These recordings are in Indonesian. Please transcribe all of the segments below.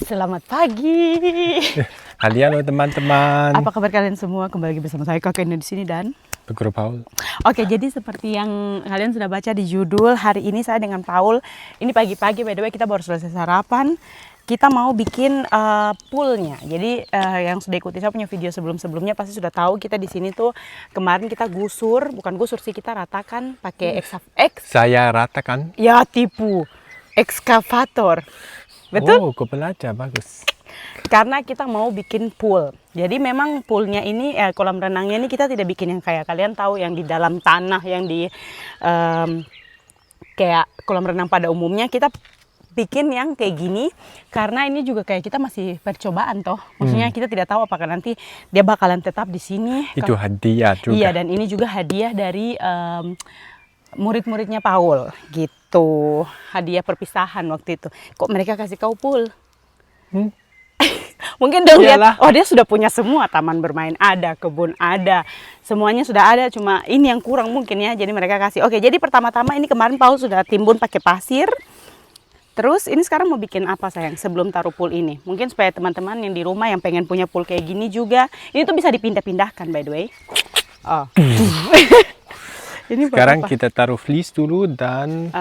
Selamat pagi. Halo teman-teman. Apa kabar kalian semua? Kembali lagi bersama saya Kakak Ina di sini dan Guru Paul. Oke, jadi seperti yang kalian sudah baca di judul, hari ini saya dengan Paul. Ini pagi-pagi, by the way kita baru selesai sarapan. Kita mau bikin poolnya. Jadi yang sudah ikuti saya punya video sebelum-sebelumnya pasti sudah tahu kita di sini tuh kemarin kita bukan gusur sih, kita ratakan pakai Saya ratakan. Ya tipu, ekskavator. Betul? Oh, kau belajar bagus. Karena kita mau bikin pool. Jadi memang poolnya ini, kolam renangnya ini kita tidak bikin yang kayak kalian tahu yang di dalam tanah, yang di kayak kolam renang pada umumnya. Kita bikin yang kayak gini karena ini juga kayak kita masih percobaan toh. Maksudnya kita tidak tahu apakah nanti dia bakalan tetap di sini. Itu hadiah juga. Iya, dan ini juga hadiah dari murid-muridnya Paul gitu. Hadiah perpisahan waktu itu. Kok mereka kasih kau pool? Mungkin dong lihat, oh dia sudah punya semua, taman bermain ada, kebun ada, semuanya sudah ada, cuma ini yang kurang mungkin ya, jadi mereka kasih. Oke, jadi pertama-tama ini kemarin Paul sudah timbun pakai pasir. Terus ini sekarang mau bikin apa sayang sebelum taruh pool ini? Mungkin supaya teman-teman yang di rumah yang pengen punya pool kayak gini juga, ini tuh bisa dipindah-pindahkan by the way. Oh. Ini sekarang apa? kita taruh fleece dulu dan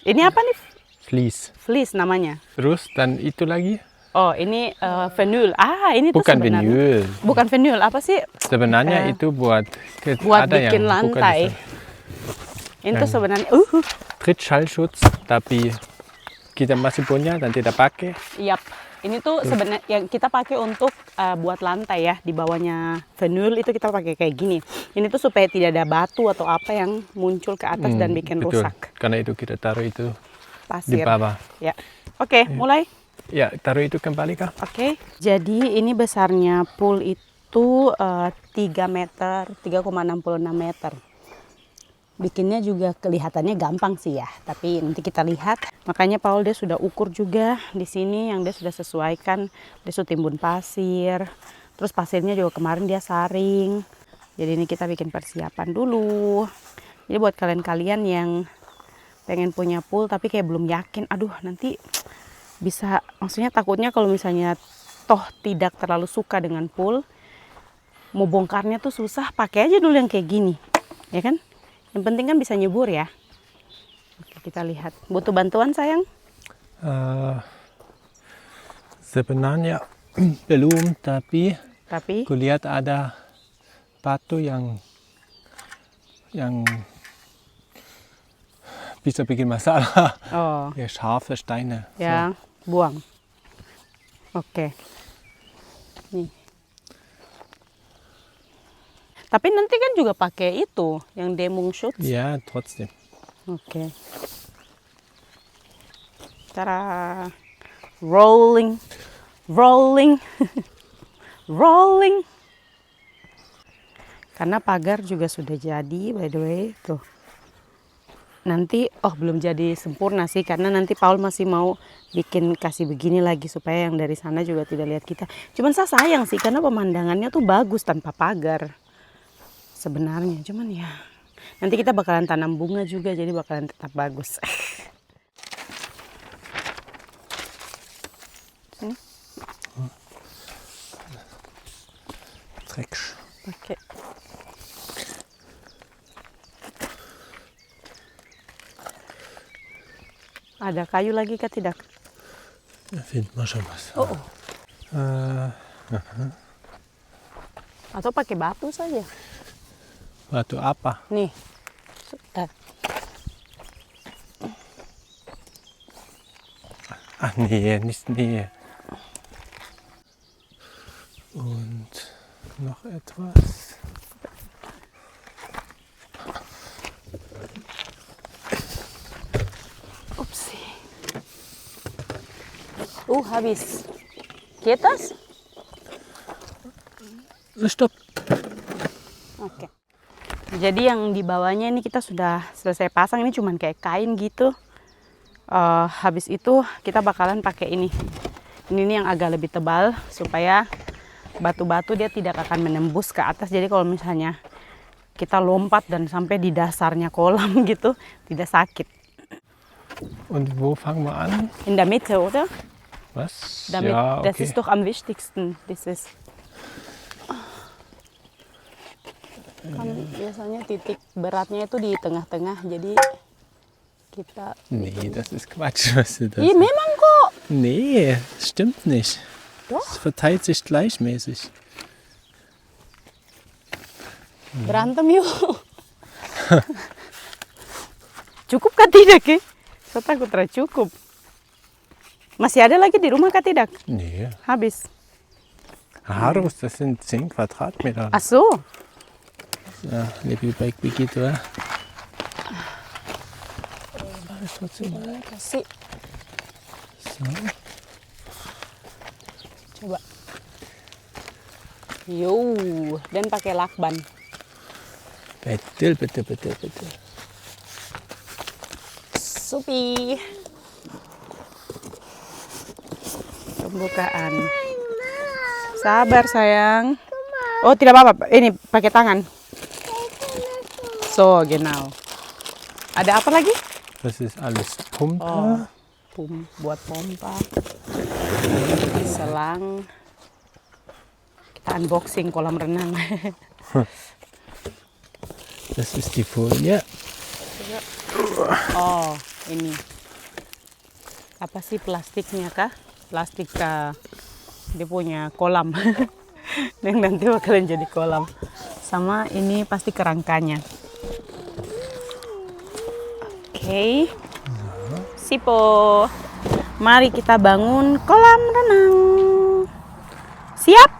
ini apa nih? fleece. Fleece namanya. Terus dan itu lagi? Oh, ini vinyl. Ini bukan tuh sebenarnya. vinyl. Bukan vinyl, apa sih? Sebenarnya itu buat ada bikin yang lantai. Ini tuh sebenarnya Trittschallschutz, tapi kita masih punya dan tidak pakai. Yap. Ini tuh sebenarnya yang kita pakai untuk buat lantai ya, di bawahnya vinyl itu kita pakai kayak gini. Ini tuh supaya tidak ada batu atau apa yang muncul ke atas dan bikin betul. rusak. Karena itu kita taruh itu Pasir. di bawah. Ya. Oke, mulai. Ya, taruh itu kembali kah? Oke. Jadi ini besarnya pool itu 3 meter, 3,66 meter. Bikinnya juga kelihatannya gampang sih ya, tapi nanti kita lihat. Makanya Paul dia sudah ukur juga di sini yang dia sudah sesuaikan. Dia sudah timbun pasir. Terus pasirnya juga kemarin dia saring. Jadi ini kita bikin persiapan dulu. Jadi buat kalian-kalian yang pengen punya pool tapi kayak belum yakin, aduh nanti bisa, maksudnya takutnya kalau misalnya toh tidak terlalu suka dengan pool, mau bongkarnya tuh susah, pakai aja dulu yang kayak gini, ya kan? Yang penting kan bisa nyebur ya. Oke, kita lihat. Butuh bantuan sayang? Sebenarnya belum, tapi kulihat ada batu yang bisa bikin masalah. Oh. Ya, scharfe Steine. Ya, buang. Oke. Nih. Tapi nanti kan juga pakai itu, yang Dämmungsschutz. Ya, trotzdem. Oke. Tara. Rolling. Rolling. Rolling. Karena pagar juga sudah jadi, by the way. Tuh. Nanti, belum jadi sempurna sih, karena nanti Paul masih mau bikin kasih begini lagi supaya yang dari sana juga tidak lihat kita. Cuman saya sayang sih, karena pemandangannya tuh bagus tanpa pagar. Sebenarnya, cuman ya nanti kita bakalan tanam bunga juga, jadi bakalan tetap bagus. Sini. Drecksch. Pakai. Ada kayu lagi kah tidak? Da findet man schon was. Atau pakai batu saja? Batu apa? Nih. Nee, nicht nee. Und noch etwas. Upsi. Habis. Ketas? Stop. Oke. Jadi yang di bawahnya ini kita sudah selesai pasang, ini cuman kayak kain gitu. Habis itu kita bakalan pakai ini. Ini yang agak lebih tebal supaya batu-batu dia tidak akan menembus ke atas. Jadi kalau misalnya kita lompat dan sampai di dasarnya kolam gitu, tidak sakit. Und wo fangen wir an? In der Mitte, oder? Was? Damit, Ja, das okay. ist doch am wichtigsten. Dieses. Kan biasanya titik beratnya itu di tengah-tengah, jadi kita. Nee, das ist Quatsch, was du das. Iya memang kok. Nee, stimmt nicht. Doch. Es verteilt sich gleichmäßig. Berantem yuk. Cukup kah tidak ya? Saya takut tidak cukup. Masih ada lagi di rumah kah tidak? Nee. Habis. Harus, das sind 10 Quadratmeter. Ah so. Ja, lebih baik begitu ya. Harus trotzdem. Kasih. So. Coba. Yo, dan pakai lakban. Betul, betul, betul, betul. Supi. Pembukaan. Sabar sayang. Oh tidak apa-apa. Ini pakai tangan. So, genau. Ada apa lagi? Das ist alles Pumpe. Oh, buat pompa. Selang. Kita unboxing kolam renang. Das ist die Folie. Oh, ini. Apa sih plastiknya kah? Plastik dia punya kolam. Dan nanti bakalan jadi kolam. Sama ini pasti kerangkanya. Oke. Sipo. Mari kita bangun kolam renang. Siap?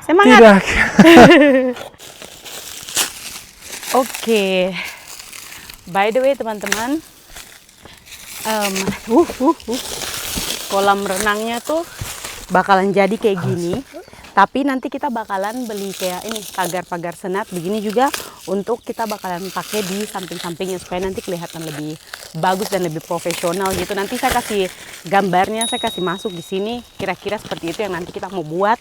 Semangat. Tidak. Oke. By the way teman-teman, kolam renangnya tuh bakalan jadi kayak gini. Tapi nanti kita bakalan beli kayak ini pagar-pagar senat begini juga untuk kita bakalan pakai di samping-sampingnya supaya nanti kelihatan lebih bagus dan lebih profesional gitu. Nanti saya kasih gambarnya, saya kasih masuk di sini kira-kira seperti itu yang nanti kita mau buat.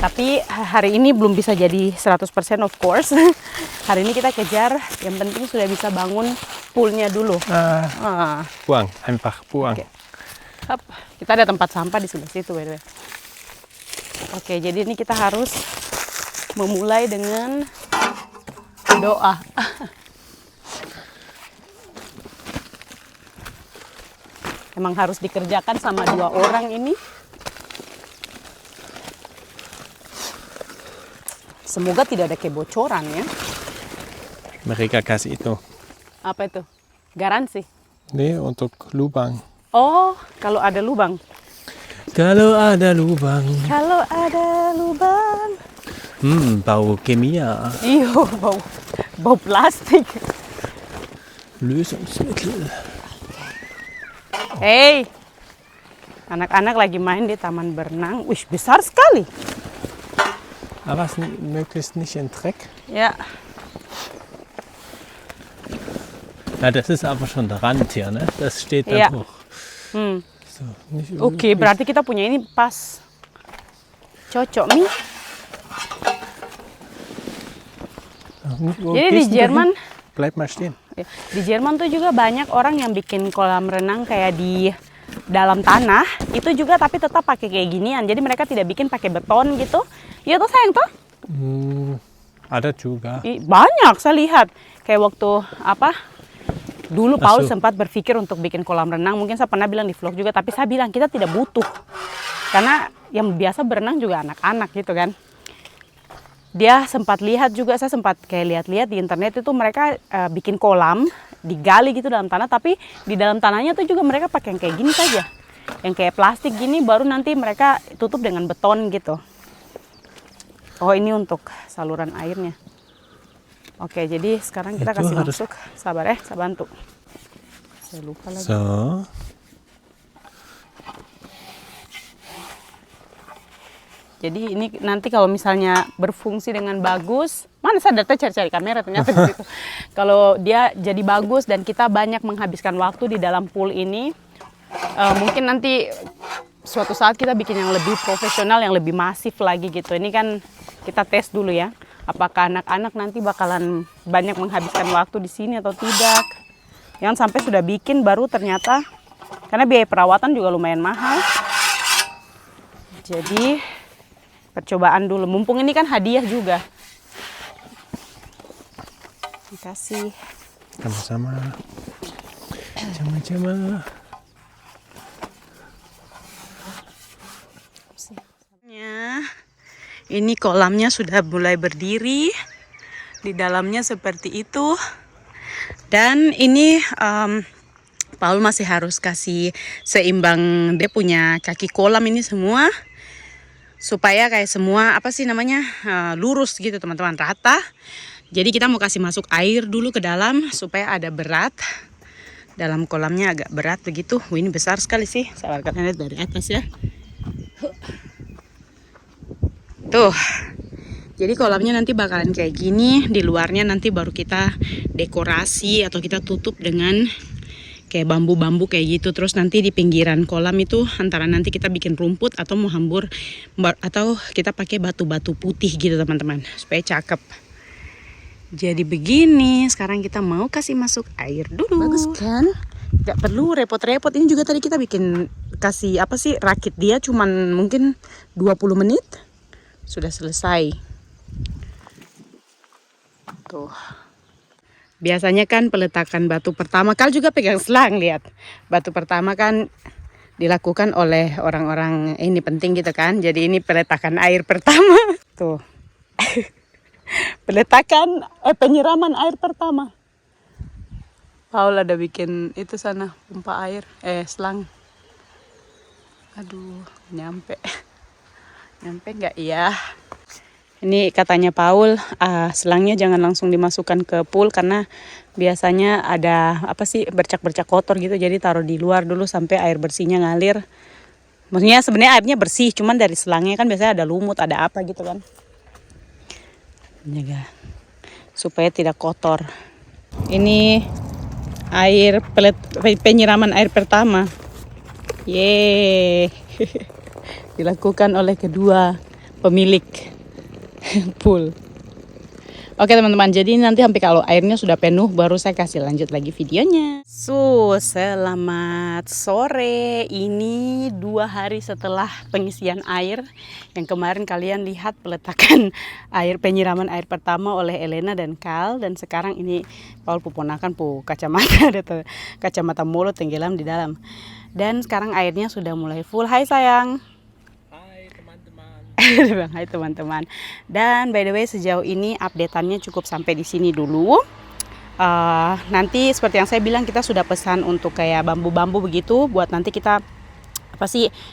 Tapi hari ini belum bisa jadi 100% of course. Hari ini kita kejar, yang penting sudah bisa bangun poolnya dulu. Buang, einfach buang. Okay. Kita ada tempat sampah di sebelah situ by the way. Oke, jadi ini kita harus memulai dengan doa. Emang harus dikerjakan sama 2 orang ini. Semoga tidak ada kebocoran ya. Mereka kasih itu. Apa itu? Garansi? Nee, untuk lubang. Oh, kalau ada lubang. Kalau ada lubang. Kalau ada lubang. Bau kimia. Iyo, bau plastik. Lösungsmittel. Hei, anak-anak lagi main di taman berenang. Wih, besar sekali. Aber es möglichst nicht in Dreck. Ya, Na, das ist aber schon der Rand hier, ne? Das steht da Ja. hoch. So, nicht oke, berarti kita punya ini pas. Cocok, Mi. Wo Jadi di gehst du Jerman, hin? Bleib mal stehen. di Jerman tuh juga banyak orang yang bikin kolam renang kayak di dalam tanah. Itu juga tapi tetap pakai kayak ginian. Jadi mereka tidak bikin pakai beton gitu. Iya tuh sayang tuh. Ada juga. Banyak saya lihat. Kayak waktu apa? Dulu Paul Asuh. sempat berpikir untuk bikin kolam renang. Mungkin saya pernah bilang di vlog juga. Tapi saya bilang kita tidak butuh. Karena yang biasa berenang juga anak-anak gitu kan. Dia sempat lihat juga, saya sempat kayak lihat-lihat di internet itu mereka bikin kolam, digali gitu dalam tanah. Tapi di dalam tanahnya tuh juga mereka pakai yang kayak gini saja. Yang kayak plastik gini baru nanti mereka tutup dengan beton gitu. Oh ini untuk saluran airnya. Oke, jadi sekarang kita Itu kasih harus- masuk. Sabar ya, saya bantu. Saya lupa lagi. So. Jadi ini nanti kalau misalnya berfungsi dengan bagus, mana saya data cari-cari kamera ternyata di situ. Kalau dia jadi bagus dan kita banyak menghabiskan waktu di dalam pool ini, mungkin nanti suatu saat kita bikin yang lebih profesional, yang lebih masif lagi gitu. Ini kan kita tes dulu ya, apakah anak-anak nanti bakalan banyak menghabiskan waktu di sini atau tidak. Jangan sampai sudah bikin baru ternyata Karena biaya perawatan juga lumayan mahal. Jadi percobaan dulu. Mumpung ini kan hadiah juga. Terima kasih. Sama-sama. Sama-sama. Ini kolamnya sudah mulai berdiri. Di dalamnya seperti itu. Dan ini Paul masih harus kasih seimbang, dia punya kaki kolam ini semua supaya kayak semua lurus gitu teman-teman, rata. Jadi kita mau kasih masuk air dulu ke dalam supaya ada berat. Dalam kolamnya agak berat begitu. Ini besar sekali sih, saya akan lihat dari atas ya. Tuh. Jadi kolamnya nanti bakalan kayak gini, di luarnya nanti baru kita dekorasi atau kita tutup dengan kayak bambu-bambu kayak gitu. Terus nanti di pinggiran kolam itu antara nanti kita bikin rumput atau mau hambur atau kita pakai batu-batu putih gitu teman-teman, supaya cakep. Jadi begini, sekarang kita mau kasih masuk air dulu. Bagus kan? Gak perlu repot-repot. Ini juga tadi kita bikin kasih rakit dia cuman mungkin 20 menit sudah selesai. Tuh. Biasanya kan peletakan batu pertama, Kal juga pegang selang, lihat. Batu pertama kan dilakukan oleh orang-orang ini penting gitu kan. Jadi ini peletakan air pertama. Tuh. Peletakan penyiraman air pertama. Paul ada bikin itu sana pompa air, selang. Aduh, nyampe. Nyampe nggak ya? Ini katanya Paul, selangnya jangan langsung dimasukkan ke pool karena biasanya ada bercak-bercak kotor gitu. Jadi taruh di luar dulu sampai air bersihnya ngalir. Maksudnya sebenarnya airnya bersih, cuman dari selangnya kan biasanya ada lumut, ada apa gitu kan. Jaga supaya tidak kotor. Ini air penyiraman air pertama. Yeay. Dilakukan oleh kedua pemilik pool. Oke teman-teman, jadi nanti sampai kalau airnya sudah penuh baru saya kasih lanjut lagi videonya. Selamat sore. Ini 2 hari setelah pengisian air. Yang kemarin kalian lihat peletakan penyiraman air pertama oleh Elena dan Kal. Dan sekarang ini Paul puponakan kacamata kacamata mulut tenggelam di dalam. Dan sekarang airnya sudah mulai full. Hai sayang. Hai teman-teman. Dan by the way sejauh ini updateannya cukup sampai di sini dulu. Nanti seperti yang saya bilang kita sudah pesan untuk kayak bambu-bambu begitu buat nanti kita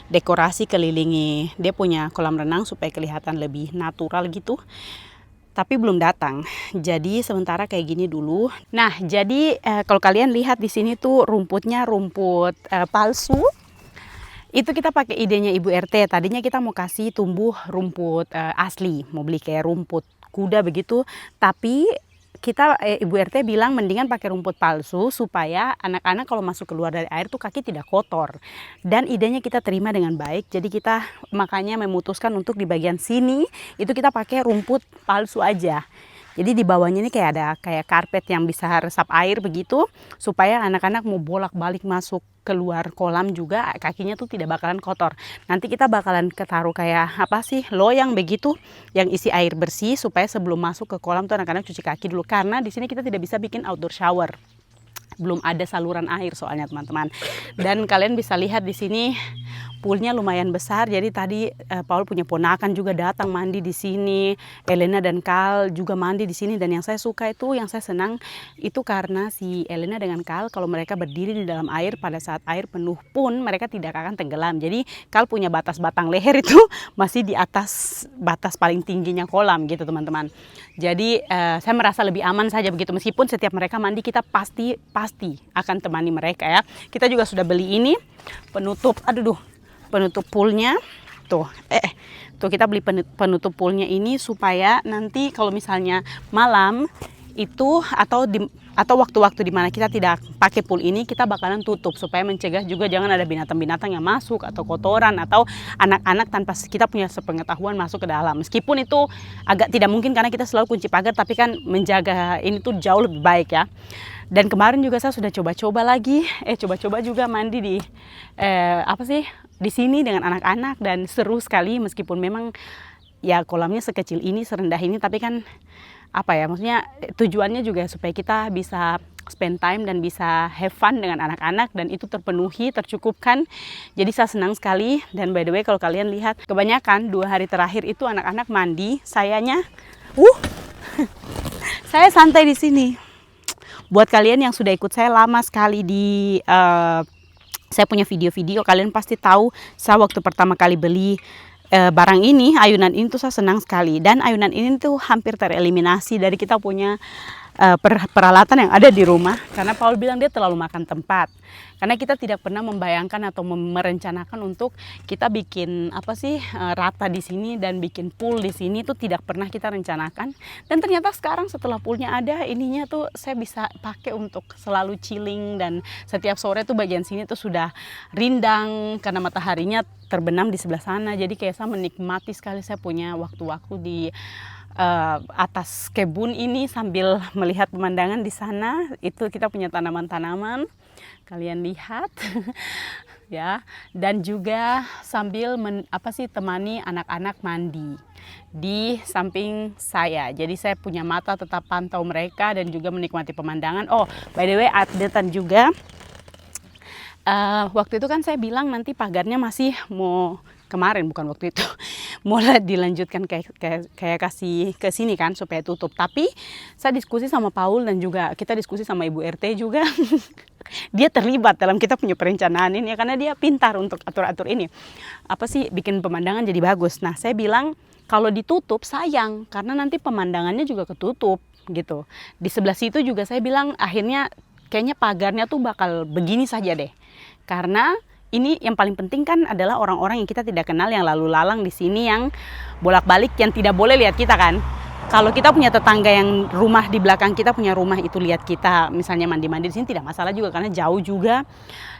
dekorasi kelilingi dia punya kolam renang supaya kelihatan lebih natural gitu. Tapi belum datang. Jadi sementara kayak gini dulu. Nah, jadi kalau kalian lihat di sini tuh rumputnya rumput palsu. Itu kita pakai idenya Ibu RT. Tadinya kita mau kasih tumbuh rumput asli, mau beli kayak rumput kuda begitu. Tapi kita Ibu RT bilang mendingan pakai rumput palsu supaya anak-anak kalau masuk keluar dari air tuh kaki tidak kotor. Dan idenya kita terima dengan baik. Jadi kita makanya memutuskan untuk di bagian sini itu kita pakai rumput palsu aja. Jadi di bawahnya ini kayak ada karpet yang bisa resap air begitu supaya anak-anak mau bolak-balik masuk keluar kolam juga kakinya tuh tidak bakalan kotor. Nanti kita bakalan ketaruh kayak loyang begitu yang isi air bersih supaya sebelum masuk ke kolam tuh anak-anak cuci kaki dulu karena di sini kita tidak bisa bikin outdoor shower. Belum ada saluran air soalnya teman-teman. Dan kalian bisa lihat di sini poolnya lumayan besar. Jadi tadi Paul punya ponakan juga datang mandi di sini. Elena dan Kal juga mandi di sini. Dan yang saya suka itu, yang saya senang itu karena si Elena dengan Kal kalau mereka berdiri di dalam air pada saat air penuh pun mereka tidak akan tenggelam. Jadi Kal punya batas batang leher itu masih di atas batas paling tingginya kolam gitu teman-teman. Jadi saya merasa lebih aman saja begitu meskipun setiap mereka mandi kita pasti akan temani mereka ya. Kita juga sudah beli ini penutup poolnya tuh kita beli penutup poolnya ini supaya nanti kalau misalnya malam itu atau waktu-waktu dimana kita tidak pakai pool ini, kita bakalan tutup supaya mencegah juga jangan ada binatang-binatang yang masuk atau kotoran atau anak-anak tanpa kita punya sepengetahuan masuk ke dalam. Meskipun itu agak tidak mungkin karena kita selalu kunci pagar, tapi kan menjaga ini tuh jauh lebih baik ya. Dan kemarin juga saya sudah coba-coba lagi, coba-coba juga mandi di di sini dengan anak-anak, dan seru sekali meskipun memang ya kolamnya sekecil ini, serendah ini, tapi kan maksudnya tujuannya juga supaya kita bisa spend time dan bisa have fun dengan anak-anak, dan itu terpenuhi, tercukupkan. Jadi saya senang sekali. Dan by the way, kalau kalian lihat, kebanyakan 2 hari terakhir itu anak-anak mandi, saya santai di sini. Buat kalian yang sudah ikut saya lama sekali di saya punya video-video, kalian pasti tahu saya waktu pertama kali beli barang ini, ayunan ini tuh saya senang sekali. Dan ayunan ini tuh hampir tereliminasi dari kita punya peralatan yang ada di rumah, karena Paul bilang dia terlalu makan tempat. Karena kita tidak pernah membayangkan atau merencanakan untuk kita bikin rata di sini dan bikin pool di sini, tuh tidak pernah kita rencanakan. Dan ternyata sekarang setelah poolnya ada, ininya tuh saya bisa pakai untuk selalu chilling, dan setiap sore tuh bagian sini tuh sudah rindang karena mataharinya terbenam di sebelah sana. Jadi kayak saya menikmati sekali, saya punya waktu-waktu di atas kebun ini sambil melihat pemandangan di sana. Itu kita punya tanaman-tanaman, kalian lihat ya. Dan juga sambil temani anak-anak mandi di samping saya. Jadi saya punya mata tetap pantau mereka dan juga menikmati pemandangan. Oh, by the way, updatean juga. Waktu itu kan saya bilang nanti pagarnya masih mau mulai dilanjutkan kayak kasih ke sini kan supaya tutup. Tapi saya diskusi sama Paul dan juga kita diskusi sama Ibu RT juga. Dia terlibat dalam kita punya perencanaan ini ya, karena dia pintar untuk atur-atur ini. Bikin pemandangan jadi bagus. Nah, saya bilang kalau ditutup sayang karena nanti pemandangannya juga ketutup gitu. Di sebelah situ juga saya bilang akhirnya kayaknya pagarnya tuh bakal begini saja deh. Karena ini yang paling penting kan adalah orang-orang yang kita tidak kenal yang lalu lalang di sini, yang bolak-balik, yang tidak boleh lihat kita kan. Kalau kita punya tetangga yang rumah di belakang kita punya rumah itu lihat kita misalnya mandi-mandi di sini tidak masalah juga karena jauh juga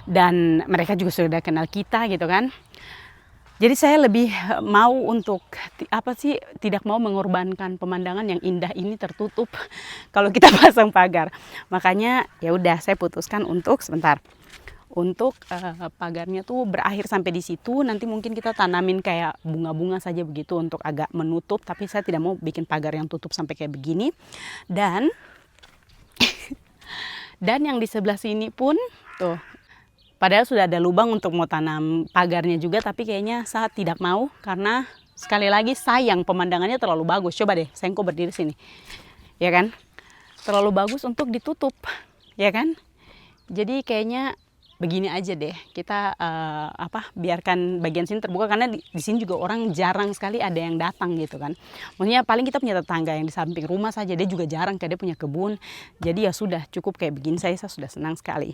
dan mereka juga sudah kenal kita gitu kan. Jadi saya lebih mau untuk tidak mau mengorbankan pemandangan yang indah ini tertutup kalau kita pasang pagar. Makanya ya udah saya putuskan untuk pagarnya tuh berakhir sampai di situ. Nanti mungkin kita tanamin kayak bunga-bunga saja begitu untuk agak menutup, tapi saya tidak mau bikin pagar yang tutup sampai kayak begini. Dan yang di sebelah sini pun tuh, padahal sudah ada lubang untuk mau tanam pagarnya juga, tapi kayaknya saya tidak mau karena sekali lagi sayang, pemandangannya terlalu bagus. Coba deh, Sengko berdiri sini, ya kan? Terlalu bagus untuk ditutup, ya kan? Jadi kayaknya begini aja deh, kita biarkan bagian sini terbuka karena di sini juga orang jarang sekali ada yang datang gitu kan. Maksudnya paling kita punya tetangga yang di samping rumah saja, dia juga jarang kayak dia punya kebun. Jadi ya sudah cukup kayak begini, saya sudah senang sekali.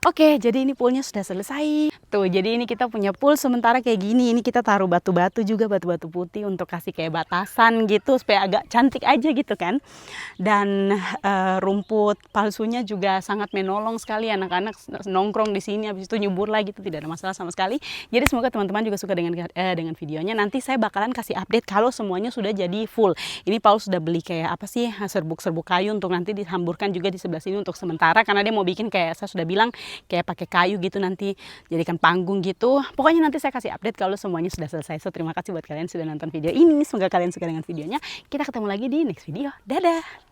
Oke, jadi ini poolnya sudah selesai. Tuh, jadi ini kita punya pool sementara kayak gini. Ini kita taruh batu-batu juga, batu-batu putih untuk kasih kayak batasan gitu supaya agak cantik aja gitu kan. Dan rumput palsunya juga sangat menolong sekali, anak-anak nongkrong di sini habis itu nyubur lagi, itu tidak ada masalah sama sekali. Jadi semoga teman-teman juga suka dengan videonya. Nanti saya bakalan kasih update kalau semuanya sudah jadi full. Ini Paul sudah beli kayak serbuk-serbuk kayu untuk nanti dihamburkan juga di sebelah sini untuk sementara, karena dia mau bikin kayak saya sudah bilang kayak pakai kayu gitu, nanti jadikan panggung gitu. Pokoknya nanti saya kasih update kalau semuanya sudah selesai. So terima kasih buat kalian sudah nonton video ini. Semoga kalian suka dengan videonya. Kita ketemu lagi di next video. Dadah.